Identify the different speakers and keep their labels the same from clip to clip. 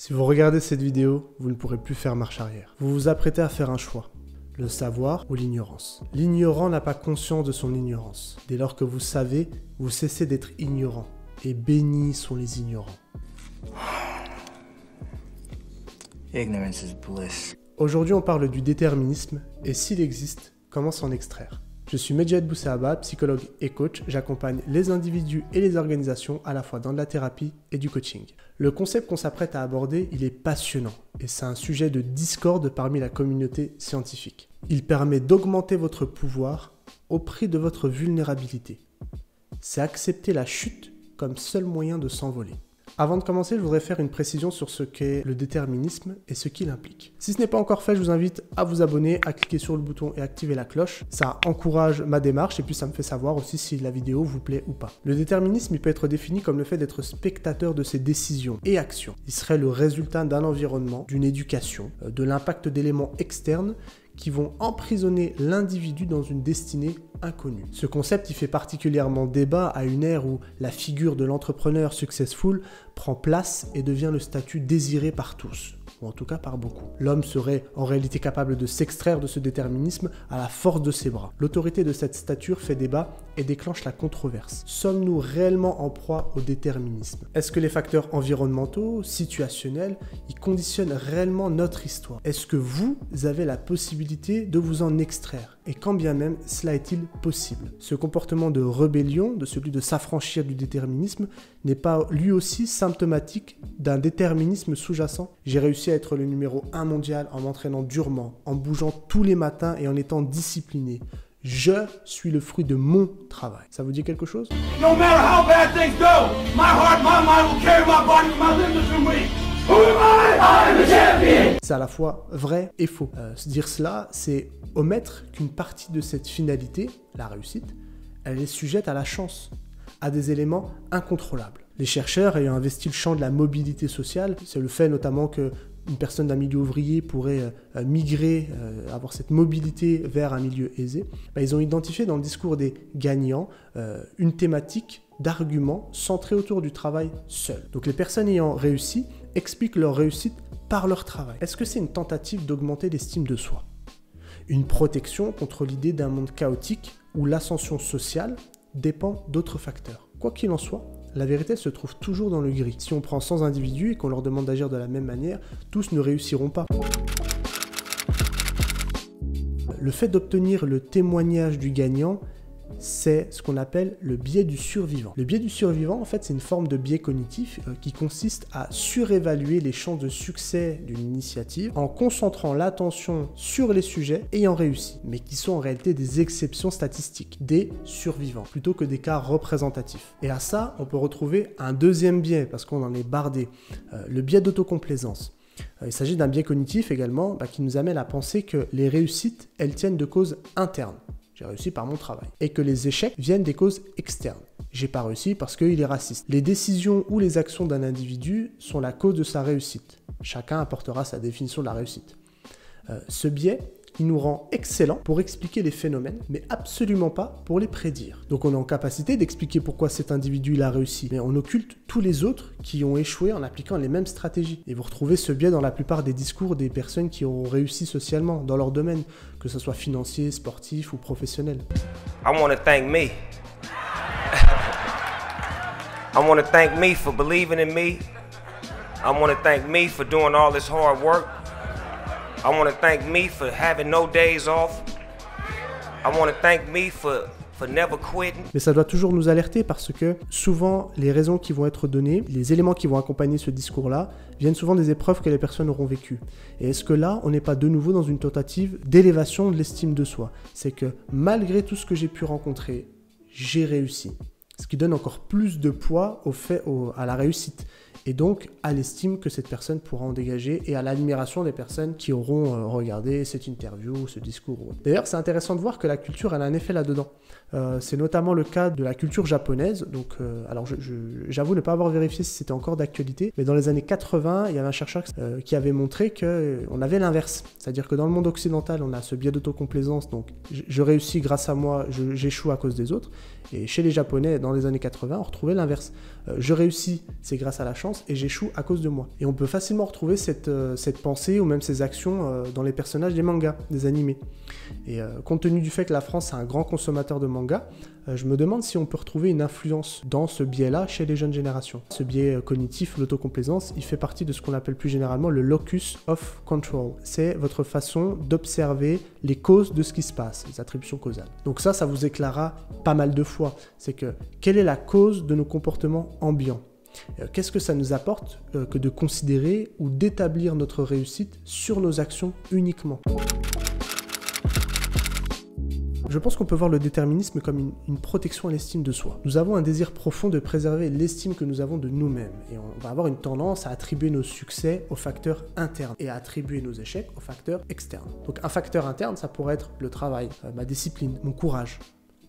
Speaker 1: Si vous regardez cette vidéo, vous ne pourrez plus faire marche arrière. Vous vous apprêtez à faire un choix. Le savoir ou l'ignorance. L'ignorant n'a pas conscience de son ignorance. Dès lors que vous savez, vous cessez d'être ignorant. Et bénis sont les ignorants.
Speaker 2: Ignorance is bliss.
Speaker 1: Aujourd'hui, on parle du déterminisme et s'il existe, comment s'en extraire. Je suis Medjed Boussahaba, psychologue et coach. J'accompagne les individus et les organisations à la fois dans de la thérapie et du coaching. Le concept qu'on s'apprête à aborder, il est passionnant et c'est un sujet de discorde parmi la communauté scientifique. Il permet d'augmenter votre pouvoir au prix de votre vulnérabilité. C'est accepter la chute comme seul moyen de s'envoler. Avant de commencer, je voudrais faire une précision sur ce qu'est le déterminisme et ce qu'il implique. Si ce n'est pas encore fait, je vous invite à vous abonner, à cliquer sur le bouton et activer la cloche. Ça encourage ma démarche et puis ça me fait savoir aussi si la vidéo vous plaît ou pas. Le déterminisme, il peut être défini comme le fait d'être spectateur de ses décisions et actions. Il serait le résultat d'un environnement, d'une éducation, de l'impact d'éléments externes qui vont emprisonner l'individu dans une destinée inconnue. Ce concept, il fait particulièrement débat à une ère où la figure de l'entrepreneur successful prend place et devient le statut désiré par tous, ou en tout cas par beaucoup. L'homme serait en réalité capable de s'extraire de ce déterminisme à la force de ses bras. L'autorité de cette stature fait débat et déclenche la controverse. Sommes-nous réellement en proie au déterminisme? Est-ce que les facteurs environnementaux, situationnels, y conditionnent réellement notre histoire? Est-ce que vous avez la possibilité de vous en extraire? Et quand bien même cela est-il possible? Ce comportement de rébellion, de celui de s'affranchir du déterminisme, n'est pas lui aussi symptomatique d'un déterminisme sous-jacent? J'ai réussi à être le numéro 1 mondial en m'entraînant durement, en bougeant tous les matins et en étant discipliné. Je suis le fruit de mon travail. Ça vous dit quelque chose?
Speaker 3: No matter how bad things go, my heart, my mind will carry my body with my limbs are weak. Who am I? I'm the champion!
Speaker 1: C'est à la fois vrai et faux. Dire cela, c'est omettre qu'une partie de cette finalité, la réussite, elle est sujette à la chance, à des éléments incontrôlables. Les chercheurs ayant investi le champ de la mobilité sociale, c'est le fait notamment que une personne d'un milieu ouvrier pourrait migrer, avoir cette mobilité vers un milieu aisé, ils ont identifié dans le discours des gagnants une thématique d'arguments centrés autour du travail seul. Donc les personnes ayant réussi expliquent leur réussite par leur travail. Est-ce que c'est une tentative d'augmenter l'estime de soi? Une protection contre l'idée d'un monde chaotique où l'ascension sociale dépend d'autres facteurs? Quoi qu'il en soit, la vérité se trouve toujours dans le gris. Si on prend 100 individus et qu'on leur demande d'agir de la même manière, tous ne réussiront pas. Le fait d'obtenir le témoignage du gagnant, c'est ce qu'on appelle le biais du survivant. Le biais du survivant, en fait, c'est une forme de biais cognitif qui consiste à surévaluer les chances de succès d'une initiative en concentrant l'attention sur les sujets ayant réussi, mais qui sont en réalité des exceptions statistiques, des survivants, plutôt que des cas représentatifs. Et à ça, on peut retrouver un deuxième biais, parce qu'on en est bardé, le biais d'autocomplaisance. Il s'agit d'un biais cognitif également qui nous amène à penser que les réussites, elles tiennent de causes internes. J'ai réussi par mon travail. Et que les échecs viennent des causes externes. J'ai pas réussi parce qu'il est raciste. Les décisions ou les actions d'un individu sont la cause de sa réussite. Chacun apportera sa définition de la réussite. Ce biais, il nous rend excellents pour expliquer les phénomènes, mais absolument pas pour les prédire. Donc on est en capacité d'expliquer pourquoi cet individu a réussi, mais on occulte tous les autres qui ont échoué en appliquant les mêmes stratégies. Et vous retrouvez ce biais dans la plupart des discours des personnes qui ont réussi socialement, dans leur domaine, que ce soit financier, sportif ou professionnel.
Speaker 4: I want to thank me. I want to thank me for believing in me. I want to thank me for doing all this hard work. I want to thank me for having no days off. I want to thank me for never quitting.
Speaker 1: Mais ça doit toujours nous alerter parce que souvent, les raisons qui vont être données, les éléments qui vont accompagner ce discours-là, viennent souvent des épreuves que les personnes auront vécues. Et est-ce que là, on n'est pas de nouveau dans une tentative d'élévation de l'estime de soi? C'est que malgré tout ce que j'ai pu rencontrer, j'ai réussi. Ce qui donne encore plus de poids à la réussite. Et donc à l'estime que cette personne pourra en dégager et à l'admiration des personnes qui auront regardé cette interview, ce discours. D'ailleurs, c'est intéressant de voir que la culture, elle a un effet là-dedans. C'est notamment le cas de la culture japonaise. Donc, alors j'avoue ne pas avoir vérifié si c'était encore d'actualité, mais dans les années 80, il y avait un chercheur qui avait montré qu'on avait l'inverse. C'est-à-dire que dans le monde occidental, on a ce biais d'autocomplaisance, donc je réussis grâce à moi, j'échoue à cause des autres. Et chez les Japonais, dans les années 80, on retrouvait l'inverse. Je réussis, c'est grâce à la chance. chance et j'échoue à cause de moi. Et on peut facilement retrouver cette pensée ou même ces actions dans les personnages des mangas, des animés. Et compte tenu du fait que la France est un grand consommateur de mangas, je me demande si on peut retrouver une influence dans ce biais-là chez les jeunes générations. Ce biais cognitif, l'autocomplaisance, il fait partie de ce qu'on appelle plus généralement le locus of control. C'est votre façon d'observer les causes de ce qui se passe, les attributions causales. Donc ça vous éclairera pas mal de fois. C'est que quelle est la cause de nos comportements ambiants ? Qu'est-ce que ça nous apporte que de considérer ou d'établir notre réussite sur nos actions uniquement ? Je pense qu'on peut voir le déterminisme comme une protection à l'estime de soi. Nous avons un désir profond de préserver l'estime que nous avons de nous-mêmes et on va avoir une tendance à attribuer nos succès aux facteurs internes et à attribuer nos échecs aux facteurs externes. Donc un facteur interne, ça pourrait être le travail, ma discipline, mon courage.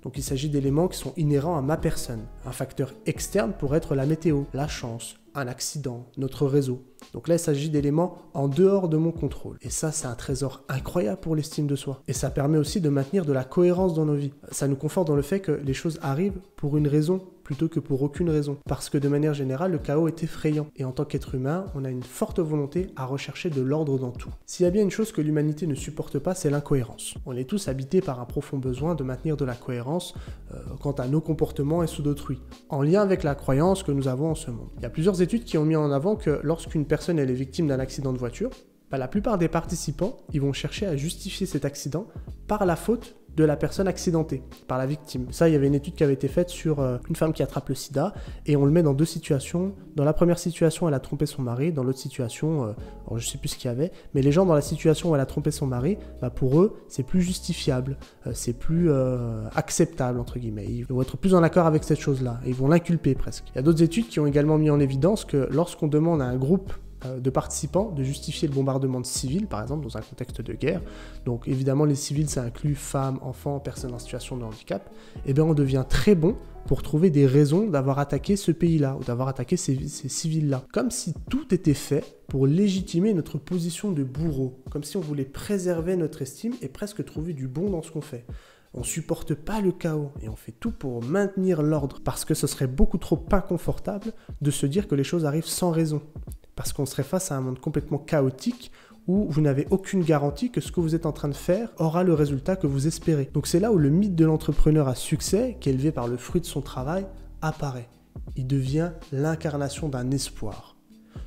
Speaker 1: Donc il s'agit d'éléments qui sont inhérents à ma personne. Un facteur externe pourrait être la météo, la chance, un accident, notre réseau. Donc là, il s'agit d'éléments en dehors de mon contrôle. Et ça, c'est un trésor incroyable pour l'estime de soi. Et ça permet aussi de maintenir de la cohérence dans nos vies. Ça nous conforte dans le fait que les choses arrivent pour une raison plutôt que pour aucune raison. Parce que de manière générale, le chaos est effrayant. Et en tant qu'être humain, on a une forte volonté à rechercher de l'ordre dans tout. S'il y a bien une chose que l'humanité ne supporte pas, c'est l'incohérence. On est tous habités par un profond besoin de maintenir de la cohérence quant à nos comportements et ceux d'autrui, en lien avec la croyance que nous avons en ce monde. Il y a plusieurs études qui ont mis en avant que lorsqu'une personne elle est victime d'un accident de voiture, la plupart des participants ils vont chercher à justifier cet accident par la faute de la personne accidentée, par la victime. Ça, il y avait une étude qui avait été faite sur une femme qui attrape le sida et on le met dans deux situations. Dans la première situation, elle a trompé son mari. Dans l'autre situation, alors je ne sais plus ce qu'il y avait, mais les gens dans la situation où elle a trompé son mari, pour eux, c'est plus justifiable, c'est plus acceptable, entre guillemets. Ils vont être plus en accord avec cette chose-là et ils vont l'inculper presque. Il y a d'autres études qui ont également mis en évidence que lorsqu'on demande à un groupe de participants de justifier le bombardement de civils, par exemple, dans un contexte de guerre. Donc évidemment, les civils, ça inclut femmes, enfants, personnes en situation de handicap. Et bien, on devient très bon pour trouver des raisons d'avoir attaqué ce pays-là ou d'avoir attaqué ces civils-là. Comme si tout était fait pour légitimer notre position de bourreau. Comme si on voulait préserver notre estime et presque trouver du bon dans ce qu'on fait. On ne supporte pas le chaos et on fait tout pour maintenir l'ordre parce que ce serait beaucoup trop inconfortable de se dire que les choses arrivent sans raison. Parce qu'on serait face à un monde complètement chaotique où vous n'avez aucune garantie que ce que vous êtes en train de faire aura le résultat que vous espérez. Donc c'est là où le mythe de l'entrepreneur à succès, qui est élevé par le fruit de son travail, apparaît. Il devient l'incarnation d'un espoir.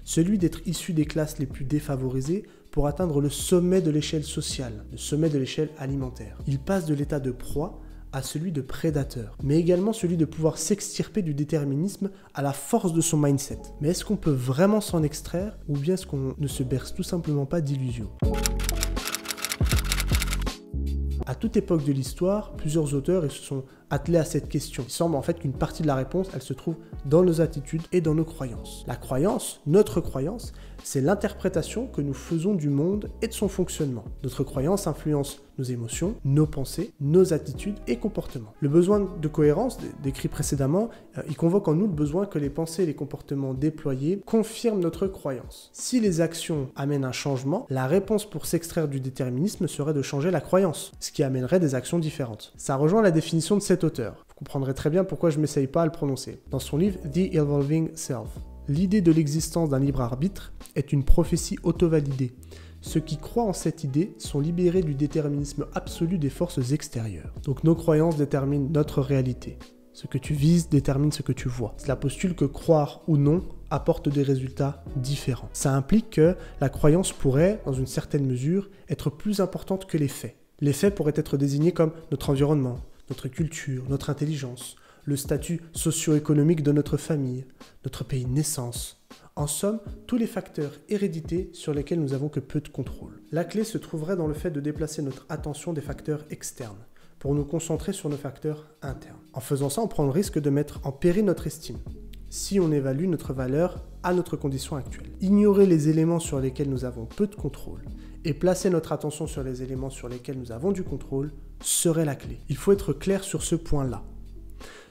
Speaker 1: Celui d'être issu des classes les plus défavorisées pour atteindre le sommet de l'échelle sociale, le sommet de l'échelle alimentaire. Il passe de l'état de proie à celui de prédateur, mais également celui de pouvoir s'extirper du déterminisme à la force de son mindset. Mais est-ce qu'on peut vraiment s'en extraire ou bien est-ce qu'on ne se berce tout simplement pas d'illusions ? À toute époque de l'histoire, plusieurs auteurs se sont attelés à cette question. Il semble en fait qu'une partie de la réponse, elle se trouve dans nos attitudes et dans nos croyances. La croyance, notre croyance, c'est l'interprétation que nous faisons du monde et de son fonctionnement. Notre croyance influence nos émotions, nos pensées, nos attitudes et comportements. Le besoin de cohérence, décrit précédemment, il convoque en nous le besoin que les pensées et les comportements déployés confirment notre croyance. Si les actions amènent un changement, la réponse pour s'extraire du déterminisme serait de changer la croyance, ce qui amènerait des actions différentes. Ça rejoint la définition de cet auteur. Vous comprendrez très bien pourquoi je ne m'essaye pas à le prononcer. Dans son livre The Evolving Self, l'idée de l'existence d'un libre arbitre est une prophétie auto-validée. Ceux qui croient en cette idée sont libérés du déterminisme absolu des forces extérieures. Donc nos croyances déterminent notre réalité. Ce que tu vises détermine ce que tu vois. Cela postule que croire ou non apporte des résultats différents. Ça implique que la croyance pourrait, dans une certaine mesure, être plus importante que les faits. Les faits pourraient être désignés comme notre environnement, notre culture, notre intelligence, le statut socio-économique de notre famille, notre pays de naissance. En somme, tous les facteurs hérédités sur lesquels nous avons que peu de contrôle. La clé se trouverait dans le fait de déplacer notre attention des facteurs externes pour nous concentrer sur nos facteurs internes. En faisant ça, on prend le risque de mettre en péril notre estime, si on évalue notre valeur à notre condition actuelle. Ignorer les éléments sur lesquels nous avons peu de contrôle et placer notre attention sur les éléments sur lesquels nous avons du contrôle serait la clé. Il faut être clair sur ce point-là.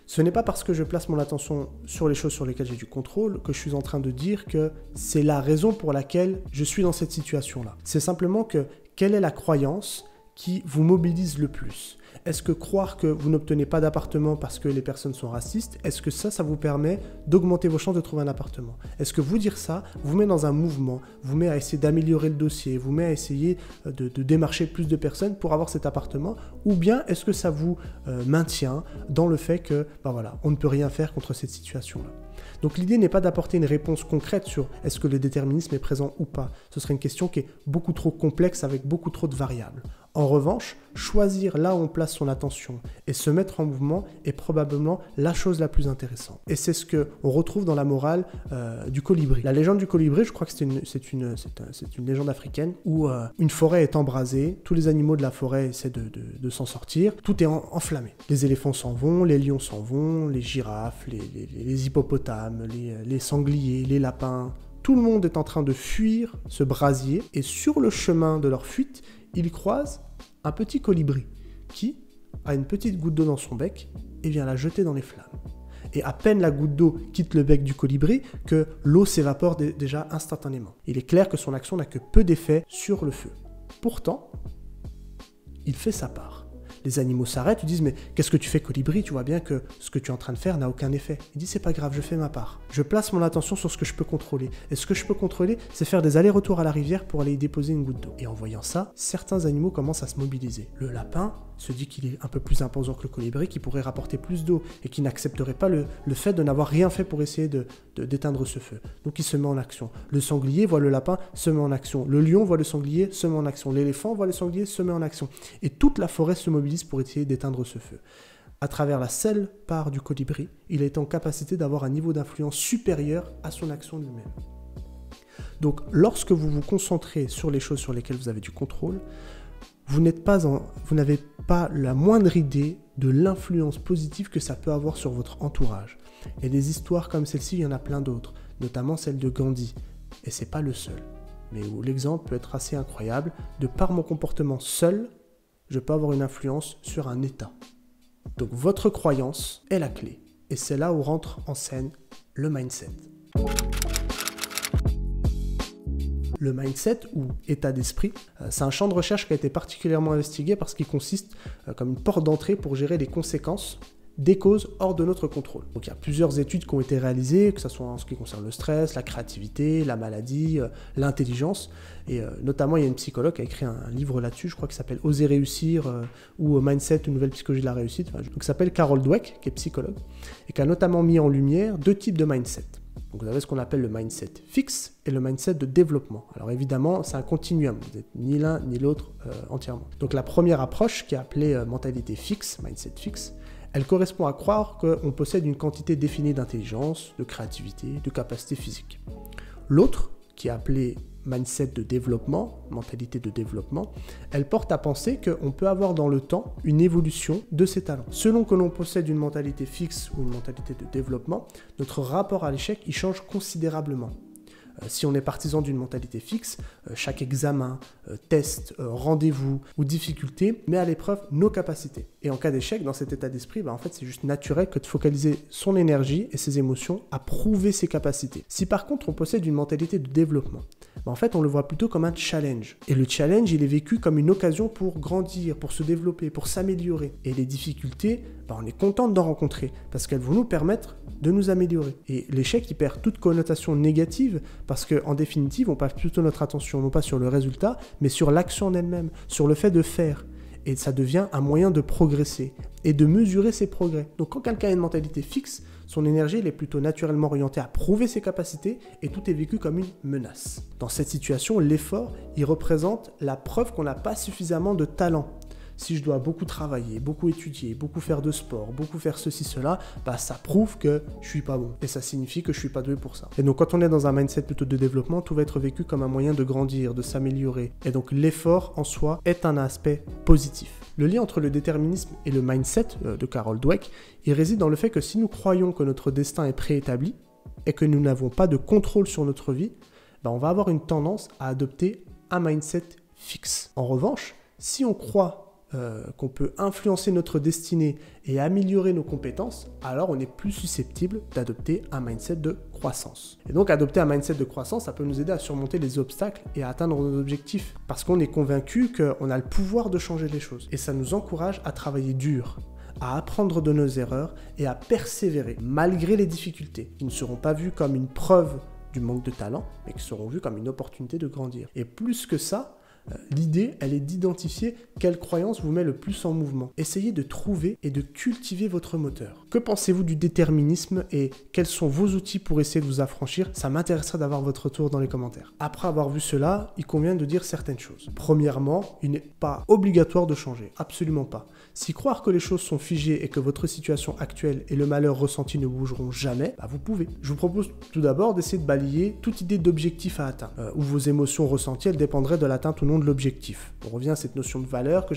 Speaker 1: Ce n'est pas parce que je place mon attention sur les choses sur lesquelles j'ai du contrôle que je suis en train de dire que c'est la raison pour laquelle je suis dans cette situation-là. C'est simplement que quelle est la croyance, qui vous mobilise le plus? Est-ce que croire que vous n'obtenez pas d'appartement parce que les personnes sont racistes, est-ce que ça vous permet d'augmenter vos chances de trouver un appartement? Est-ce que vous dire ça vous met dans un mouvement, vous met à essayer d'améliorer le dossier, vous met à essayer de démarcher plus de personnes pour avoir cet appartement? Ou bien est-ce que ça vous maintient dans le fait que, on ne peut rien faire contre cette situation-là? Donc l'idée n'est pas d'apporter une réponse concrète sur est-ce que le déterminisme est présent ou pas. Ce serait une question qui est beaucoup trop complexe avec beaucoup trop de variables. En revanche, choisir là où on place son attention et se mettre en mouvement est probablement la chose la plus intéressante. Et c'est ce qu'on retrouve dans la morale du colibri. La légende du colibri, je crois que c'est une légende africaine où une forêt est embrasée, tous les animaux de la forêt essaient de s'en sortir, tout est enflammé. Les éléphants s'en vont, les lions s'en vont, les girafes, les hippopotames, les sangliers, les lapins. Tout le monde est en train de fuir ce brasier et sur le chemin de leur fuite, ils croisent un petit colibri qui a une petite goutte d'eau dans son bec et vient la jeter dans les flammes. Et à peine la goutte d'eau quitte le bec du colibri que l'eau s'évapore déjà instantanément. Il est clair que son action n'a que peu d'effet sur le feu. Pourtant, il fait sa part. Les animaux s'arrêtent, ils disent « Mais qu'est-ce que tu fais, colibri? Tu vois bien que ce que tu es en train de faire n'a aucun effet. » Il dit « C'est pas grave, je fais ma part. Je place mon attention sur ce que je peux contrôler. Et ce que je peux contrôler, c'est faire des allers-retours à la rivière pour aller y déposer une goutte d'eau. » Et en voyant ça, certains animaux commencent à se mobiliser. Le lapin se dit qu'il est un peu plus imposant que le colibri, qui pourrait rapporter plus d'eau et qui n'accepterait pas le fait de n'avoir rien fait pour essayer d'éteindre ce feu. Donc il se met en action. Le sanglier voit le lapin, se met en action. Le lion voit le sanglier, se met en action. L'éléphant voit le sanglier, se met en action. Et toute la forêt se mobilise pour essayer d'éteindre ce feu. À travers la seule part du colibri, il est en capacité d'avoir un niveau d'influence supérieur à son action lui-même. Donc lorsque vous vous concentrez sur les choses sur lesquelles vous avez du contrôle, vous n'avez pas la moindre idée de l'influence positive que ça peut avoir sur votre entourage. Et des histoires comme celle-ci, il y en a plein d'autres, notamment celle de Gandhi. Et c'est pas le seul, mais où l'exemple peut être assez incroyable. De par mon comportement seul, je peux avoir une influence sur un État. Donc votre croyance est la clé. Et c'est là où rentre en scène le mindset. Le mindset ou état d'esprit, c'est un champ de recherche qui a été particulièrement investigué parce qu'il consiste comme une porte d'entrée pour gérer les conséquences des causes hors de notre contrôle. Donc il y a plusieurs études qui ont été réalisées, que ce soit en ce qui concerne le stress, la créativité, la maladie, l'intelligence. Et notamment, il y a une psychologue qui a écrit un livre là-dessus, je crois, qui s'appelle « Oser réussir » ou « Mindset, une nouvelle psychologie de la réussite ». Donc, qui s'appelle Carol Dweck, qui est psychologue, et qui a notamment mis en lumière 2 types de mindset. Donc vous avez ce qu'on appelle le mindset fixe et le mindset de développement. Alors évidemment, c'est un continuum, vous n'êtes ni l'un ni l'autre entièrement. Donc la première approche, qui est appelée mentalité fixe, mindset fixe, elle correspond à croire qu'on possède une quantité définie d'intelligence, de créativité, de capacité physique. L'autre, qui est appelée mindset de développement, mentalité de développement, elle porte à penser qu'on peut avoir dans le temps une évolution de ses talents. Selon que l'on possède une mentalité fixe ou une mentalité de développement, notre rapport à l'échec il change considérablement. Si on est partisan d'une mentalité fixe, chaque examen, test, rendez-vous ou difficulté met à l'épreuve nos capacités. Et en cas d'échec, dans cet état d'esprit, en fait, c'est juste naturel que de focaliser son énergie et ses émotions à prouver ses capacités. Si par contre on possède une mentalité de développement, en fait, on le voit plutôt comme un challenge. Et le challenge, il est vécu comme une occasion pour grandir, pour se développer, pour s'améliorer. Et les difficultés, on est content d'en rencontrer parce qu'elles vont nous permettre de nous améliorer. Et l'échec, il perd toute connotation négative parce qu'en définitive, on passe plutôt notre attention non pas sur le résultat, mais sur l'action en elle-même, sur le fait de faire. Et ça devient un moyen de progresser et de mesurer ses progrès. Donc quand quelqu'un a une mentalité fixe, son énergie elle est plutôt naturellement orientée à prouver ses capacités et tout est vécu comme une menace. Dans cette situation, l'effort, il représente la preuve qu'on n'a pas suffisamment de talent. Si je dois beaucoup travailler, beaucoup étudier, beaucoup faire de sport, beaucoup faire ceci, cela, ça prouve que je suis pas bon. Et ça signifie que je suis pas doué pour ça. Et donc quand on est dans un mindset plutôt de développement, tout va être vécu comme un moyen de grandir, de s'améliorer. Et donc l'effort en soi est un aspect positif. Le lien entre le déterminisme et le mindset de Carol Dweck, il réside dans le fait que si nous croyons que notre destin est préétabli et que nous n'avons pas de contrôle sur notre vie, on va avoir une tendance à adopter un mindset fixe. En revanche, si on croit qu'on peut influencer notre destinée et améliorer nos compétences, alors on est plus susceptible d'adopter un mindset de croissance. Et donc adopter un mindset de croissance, ça peut nous aider à surmonter les obstacles et à atteindre nos objectifs, parce qu'on est convaincu qu'on a le pouvoir de changer les choses. Et ça nous encourage à travailler dur, à apprendre de nos erreurs et à persévérer, malgré les difficultés, qui ne seront pas vues comme une preuve du manque de talent, mais qui seront vues comme une opportunité de grandir. Et plus que ça, l'idée, elle est d'identifier quelle croyance vous met le plus en mouvement. Essayez de trouver et de cultiver votre moteur. Que pensez-vous du déterminisme et quels sont vos outils pour essayer de vous affranchir? Ça m'intéresserait d'avoir votre retour dans les commentaires. Après avoir vu cela, il convient de dire certaines choses. Premièrement, il n'est pas obligatoire de changer. Absolument pas. Si croire que les choses sont figées et que votre situation actuelle et le malheur ressenti ne bougeront jamais, vous pouvez. Je vous propose tout d'abord d'essayer de balayer toute idée d'objectif à atteindre, où vos émotions ressenties, elles dépendraient de l'atteinte ou non de l'objectif. On revient à cette notion de valeur que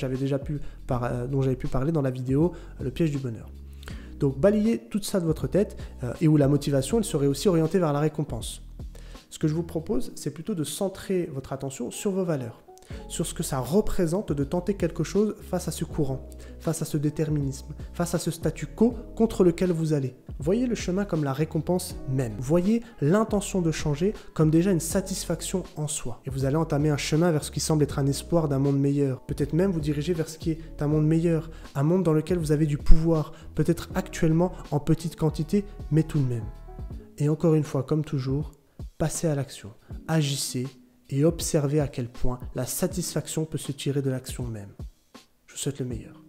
Speaker 1: dont j'avais pu parler dans la vidéo Le piège du bonheur. Donc balayez tout ça de votre tête et où la motivation, elle serait aussi orientée vers la récompense. Ce que je vous propose, c'est plutôt de centrer votre attention sur vos valeurs, sur ce que ça représente de tenter quelque chose face à ce courant, face à ce déterminisme, face à ce statu quo contre lequel vous allez. Voyez le chemin comme la récompense même. Voyez l'intention de changer comme déjà une satisfaction en soi. Et vous allez entamer un chemin vers ce qui semble être un espoir d'un monde meilleur. Peut-être même vous diriger vers ce qui est un monde meilleur, un monde dans lequel vous avez du pouvoir, peut-être actuellement en petite quantité, mais tout de même. Et encore une fois, comme toujours, passez à l'action, agissez, et observez à quel point la satisfaction peut se tirer de l'action même. Je vous souhaite le meilleur.